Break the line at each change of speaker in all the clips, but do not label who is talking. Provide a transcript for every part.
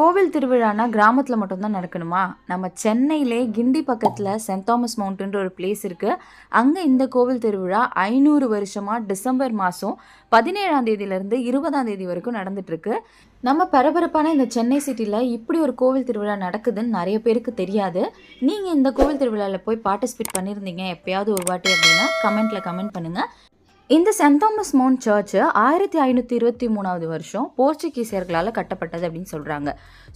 கோவில் திருவிழானா கிராமத்தில் மட்டும்தான் நடக்கணுமா? நம்ம சென்னையிலே கிண்டி பக்கத்தில் சென்ட் தாமஸ் மவுண்ட்ன்ற ஒரு பிளேஸ் இருக்குது. அங்கே இந்த கோவில் திருவிழா 500 வருஷமாக டிசம்பர் மாதம் 17ஆம் தேதியிலேருந்து 20ஆம் தேதி வரைக்கும் நடந்துட்டுருக்கு. நம்ம பரபரப்பான இந்த சென்னை சிட்டியில் இப்படி ஒரு கோவில் திருவிழா நடக்குதுன்னு நிறைய பேருக்கு தெரியாது. நீங்கள் இந்த கோவில் திருவிழாவில் போய் பார்ட்டிசிபேட் பண்ணியிருந்தீங்க எப்பயாவது ஒரு வாட்டி அப்படின்னா கமெண்ட்டில் கமெண்ட் பண்ணுங்கள். இந்த சென்ட் தாமஸ் மவுண்ட் சர்ச்சு 1523ஆவது வருஷம் போர்ச்சுகீசியர்களால் கட்டப்பட்டது அப்படின்னு சொல்கிறாங்க.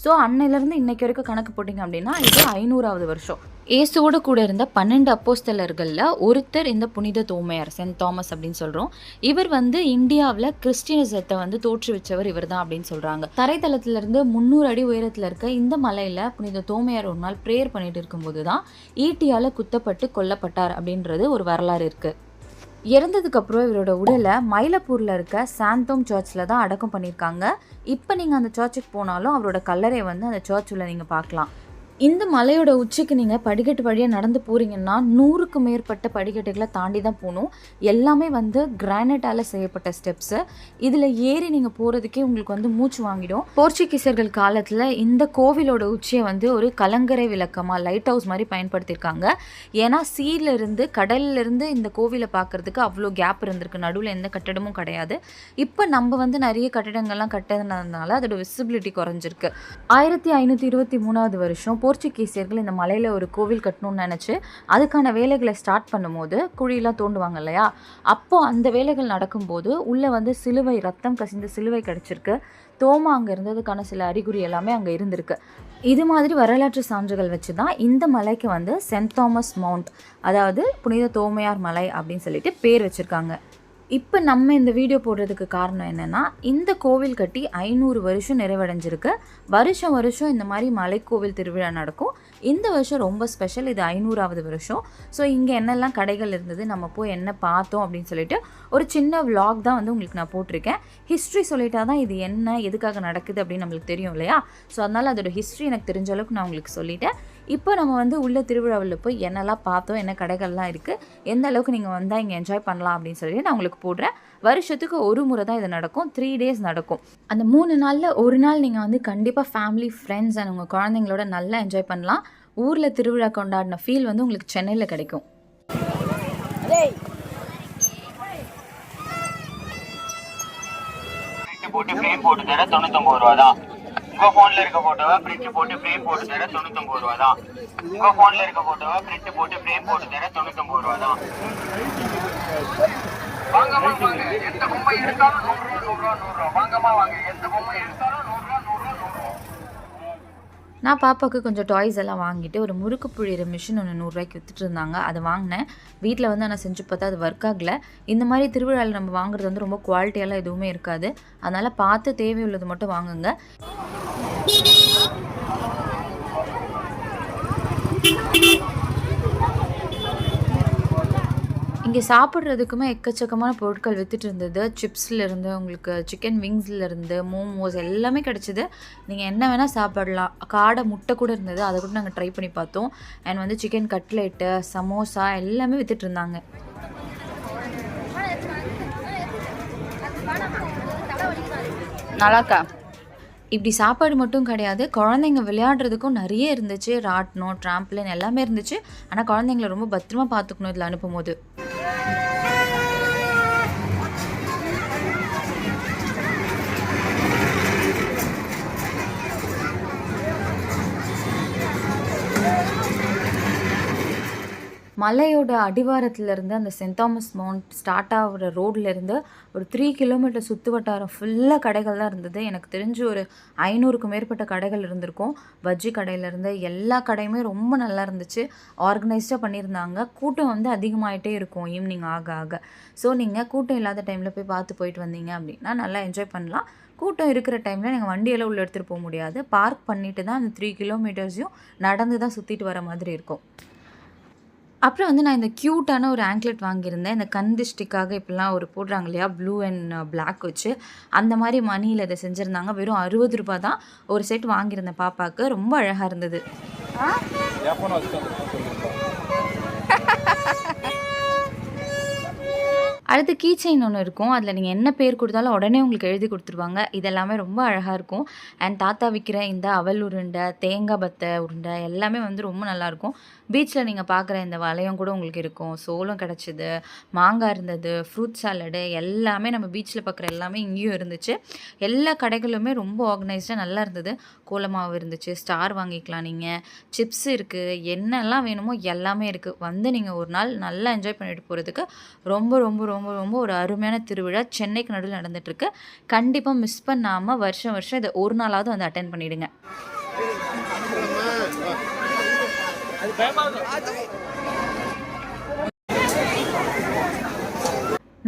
ஸோ அன்னையிலேருந்து இன்னைக்கு வரைக்கும் கணக்கு போட்டிங்க அப்படின்னா இது 500ஆவது வருஷம். இயேசுவோட கூட இருந்த 12 அப்போஸ்தலர்களில் ஒருத்தர் இந்த புனித தோமையார் சென்ட் தாமஸ் அப்படின்னு சொல்கிறோம். இவர் இந்தியாவில் கிறிஸ்டியனிசத்தை தோற்றுவிச்சவர் இவர் தான் அப்படின்னு சொல்கிறாங்க. தரைத்தளத்திலிருந்து 300 அடி உயரத்தில் இருக்க இந்த மலையில் புனித தோமையார் ஒரு நாள் ப்ரேயர் பண்ணிட்டு இருக்கும்போது தான் ஈட்டியால் குத்தப்பட்டு கொல்லப்பட்டார் அப்படின்றது ஒரு வரலாறு இருக்குது. இறந்ததுக்கப்புறம் இவரோட உடலை மயிலப்பூரில் இருக்க சாந்தோம் சர்ச்சில் தான் அடக்கம் பண்ணியிருக்காங்க. இப்போ நீங்கள் அந்த சர்ச்சுக்கு போனாலும் அவரோட கல்லறை அந்த சர்ச்சில் நீங்கள் பார்க்கலாம். இந்த மலையோட உச்சிக்கு நீங்கள் படிக்கட்டு வழியாக நடந்து போகிறீங்கன்னா 100க்கு மேற்பட்ட படிக்கட்டுகளை தாண்டி தான் போகணும். எல்லாமே கிரானைட்டால் செய்யப்பட்ட ஸ்டெப்ஸு. இதில் ஏறி நீங்கள் போகிறதுக்கே உங்களுக்கு மூச்சு வாங்கிடும். போர்ச்சுகீசியர்கள் காலத்தில் இந்த கோவிலோட உச்சியை ஒரு கலங்கரை விளக்கமாக லைட் ஹவுஸ் மாதிரி பயன்படுத்தியிருக்காங்க. ஏன்னா சீலேருந்து கடல்லிருந்து இந்த கோவிலை பார்க்குறதுக்கு அவ்வளோ கேப் இருந்திருக்கு. நடுவில் எந்த கட்டடமும் கிடையாது. இப்போ நம்ம நிறைய கட்டடங்கள்லாம் கட்டதுனால அதோட விசிபிலிட்டி குறைஞ்சிருக்கு. 1523ஆவது வருஷம் போர்ச்சுகீசியர்கள் இந்த மலையில் ஒரு கோவில் கட்டணும்னு நினச்சி அதுக்கான வேலைகளை ஸ்டார்ட் பண்ணும்போது குழியெல்லாம் தோண்டுவாங்க இல்லையா, அப்போது அந்த வேலைகள் நடக்கும்போது உள்ளே சிலுவை, ரத்தம் கசிந்த சிலுவை கிடச்சிருக்கு. தோமா அங்கே இருந்ததுக்கான சில அறிகுறி எல்லாமே அங்கே இருந்திருக்கு. இது மாதிரி வரலாற்று சான்றுகள் வச்சு தான் இந்த மலைக்கு சென்ட் தாமஸ் மவுண்ட், அதாவது புனித தோமையார் மலை அப்படின்னு சொல்லிட்டு பேர் வச்சுருக்காங்க. இப்போ நம்ம இந்த வீடியோ போடுறதுக்கு காரணம் என்னென்னா, இந்த கோவில் கட்டி 500 வருஷம் நிறைவடைஞ்சிருக்கு. வருஷம் இந்த மாதிரி மலைக்கோவில் திருவிழா நடக்கும். இந்த வருஷம் ரொம்ப ஸ்பெஷல். இது 500ஆவது வருஷம். ஸோ இங்கே என்னெல்லாம் கடைகள் இருந்தது, நம்ம போய் என்ன பார்த்தோம் அப்படின்னு சொல்லிட்டு ஒரு சின்ன விலாக் தான் உங்களுக்கு நான் போட்டிருக்கேன். ஹிஸ்ட்ரி சொல்லிட்டா தான் இது என்ன, எதுக்காக நடக்குது அப்படின்னு நம்மளுக்கு தெரியும் இல்லையா. ஸோ அதனால் அதோட ஹிஸ்ட்ரி எனக்கு தெரிஞ்ச அளவுக்கு நான் உங்களுக்கு சொல்லிட்டேன். இப்போ நம்ம உள்ள திருவிழாவில் போய் என்னெல்லாம் பார்த்தோம், என்ன கடைகள்லாம் இருக்குது, எந்த அளவுக்கு நீங்கள் வந்தால் இங்கே என்ஜாய் பண்ணலாம் அப்படின்னு சொல்லிட்டு நான் உங்களுக்கு போடுறேன். வருஷத்துக்கு ஒரு முறை தான் இது நடக்கும். 3 days நடக்கும். அந்த 3 நாளில் ஒரு நாள் நீங்கள் கண்டிப்பாக ஃபேமிலி, ஃப்ரெண்ட்ஸ் அண்ட் உங்கள் குழந்தைங்களோட நல்லா என்ஜாய் பண்ணலாம். ஊரில் திருவிழா கொண்டாடின ஃபீல் உங்களுக்கு சென்னையில் கிடைக்கும்.
போட்டு தர 99 ரூபா தான். உங்க போன்ல இருக்க போட்டோவை பிரிண்ட் போட்டு ஃப்ரேம் போட்டு தர 99 ரூபா தான். உங்க போன்ல இருக்க போட்டோவை பிரிண்ட் போட்டு ஃப்ரேம் போட்டு தர 99 ரூபா தான். வாங்கம்மா வாங்க, எந்த பொம்மை எடுத்தாலும் 100 ரூபா 100 ரூபா. வாங்கம்மா வாங்க, எந்த பொம்மை எடுத்தாலும் 100 ரூபா 100 ரூபா 100 ரூபா.
நான் பாப்பாவுக்கு கொஞ்சம் டாய்ஸ் எல்லாம் வாங்கிட்டு ஒரு முறுக்கு புழியிற மிஷின் ஒன்று 100 ரூபாய்க்கு விற்றுட்டு இருந்தாங்க. அதை வாங்கினேன். வீட்டில் நான் செஞ்சு பார்த்தா அது ஒர்க் ஆகலை. இந்த மாதிரி திருவிழாவில் நம்ம வாங்குறது ரொம்ப குவாலிட்டியெல்லாம் எதுவுமே இருக்காது. அதனால் பார்த்து தேவையுள்ளது மட்டும் வாங்குங்க. இங்கே சாப்பிட்றதுக்குமே எக்கச்சக்கமான பொருட்கள் விற்றுட்டு இருந்தது. சிப்ஸ்லேருந்து உங்களுக்கு சிக்கன் விங்ஸ்லேருந்து மோமோஸ் எல்லாமே கிடச்சிது. நீங்கள் என்ன வேணால் சாப்பிடலாம். காடை முட்டை கூட இருந்தது, அதை கூட நாங்கள் ட்ரை பண்ணி பார்த்தோம். அண்ட் சிக்கன் கட்லெட்டு, சமோசா எல்லாமே விற்றுட்டு இருந்தாங்க. நல்லாக்கா. இப்படி சாப்பாடு மட்டும் கிடையாது, குழந்தைங்க விளையாடுறதுக்கும் நிறைய இருந்துச்சு. ராட்னம், ட்ராம்ப்ளின் எல்லாமே இருந்துச்சு. ஆனால் குழந்தைங்கள ரொம்ப பத்திரமா பார்த்துக்கணும் இதில் அனுப்பும்போது. மலையோட அடிவாரத்துலேருந்து அந்த சென்ட் தாமஸ் மவுண்ட் ஸ்டார்ட் ஆகிற ரோட்லேருந்து ஒரு 3 கிலோமீட்டர் சுற்று வட்டாரம் ஃபுல்லாக கடைகள் தான் இருந்தது. எனக்கு தெரிஞ்சு ஒரு 500க்கும் மேற்பட்ட கடைகள் இருந்திருக்கும். பஜ்ஜி கடையிலேருந்து எல்லா கடையுமே ரொம்ப நல்லா இருந்துச்சு. ஆர்கனைஸ்டாக பண்ணியிருந்தாங்க. கூட்டம் அதிகமாகிட்டே இருக்கும் ஈவினிங் ஆக ஆக. ஸோ நீங்கள் கூட்டம் இல்லாத டைமில் போய் பார்த்து போயிட்டு வந்தீங்க அப்படின்னா நல்லா என்ஜாய் பண்ணலாம். கூட்டம் இருக்கிற டைமில் நீங்கள் வண்டியெல்லாம் உள்ளே எடுத்துகிட்டு போக முடியாது. பார்க் பண்ணிவிட்டு தான் அந்த 3 கிலோமீட்டர்ஸையும் நடந்து தான் சுற்றிட்டு வர மாதிரி இருக்கும். அப்புறம் நான் இந்த க்யூட்டான ஒரு ஆங்க்லெட் வாங்கியிருந்தேன். இந்த கண் திஷ்டிக்காக இப்போலாம் ஒரு போடுறாங்க இல்லையா, ப்ளூ அண்ட் பிளாக் வச்சு, அந்த மாதிரி மணியில் இதை செஞ்சுருந்தாங்க. வெறும் 60 ரூபா தான் ஒரு செட் வாங்கியிருந்தேன் பாப்பாவுக்கு. ரொம்ப அழகாக இருந்தது. அடுத்து கீ செயின் ஒன்று இருக்கும். அதில் நீங்கள் என்ன பேர் கொடுத்தாலும் உடனே உங்களுக்கு எழுதி கொடுத்துருவாங்க. இதெல்லாமே ரொம்ப அழகாக இருக்கும். அண்ட் தாத்தா விற்கிற இந்த அவல் உருண்டை, தேங்காய் பத்தை உருண்டை எல்லாமே வந்து ரொம்ப நல்லாயிருக்கும். பீச்சில் நீங்கள் பார்க்குற இந்த வளையம் கூட உங்களுக்கு இருக்கும். சோளம் கிடச்சிது, மாங்காய் இருந்தது, ஃப்ரூட் சாலடு எல்லாமே நம்ம பீச்சில் பார்க்குற எல்லாமே இங்கேயும் இருந்துச்சு. எல்லா கடைகளுமே ரொம்ப ஆர்கனைஸ்டாக நல்லா இருந்தது. கோலமாவு இருந்துச்சு, ஸ்டார் வாங்கிக்கலாம் நீங்கள், சிப்ஸ் இருக்குது, என்னெல்லாம் வேணுமோ எல்லாமே இருக்குது. வந்து நீங்கள் ஒரு நாள் நல்லா என்ஜாய் பண்ணிட்டு போகிறதுக்கு ரொம்ப ரொம்ப ரொம்ப ரொம்ப ஒரு அருமையான திருவிழா சென்னைக்கு நடுவில் நடந்துட்டுருக்கு. கண்டிப்பாக மிஸ் பண்ணாமல் வருஷம் வருஷம் இதை ஒரு நாளாவது வந்து அட்டென்ட் பண்ணிவிடுங்க.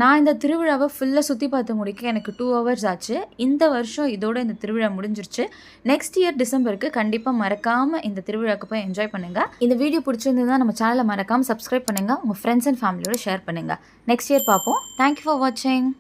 நான் இந்த திருவிழாவை ஃபுல்லாக சுற்றி பார்த்து முடிக்க எனக்கு 2 ஹவர்ஸ் ஆச்சு. இந்த வருஷம் இதோட இந்த திருவிழா முடிஞ்சிருச்சு. நெக்ஸ்ட் இயர் டிசம்பருக்கு கண்டிப்பாக மறக்காமல் இந்த திருவிழாவுக்கு போய் என்ஜாய் பண்ணுங்கள். இந்த வீடியோ பிடிச்சிருந்ததுன்னா நம்ம சேனலை மறக்காமல் சப்ஸ்கிரைப் பண்ணுங்கள். உங்கள் ஃப்ரெண்ட்ஸ் அண்ட் ஃபேமிலியோட ஷேர் பண்ணுங்கள். நெக்ஸ்ட் இயர் பார்ப்போம். தேங்க்யூ ஃபார் வாட்சிங்.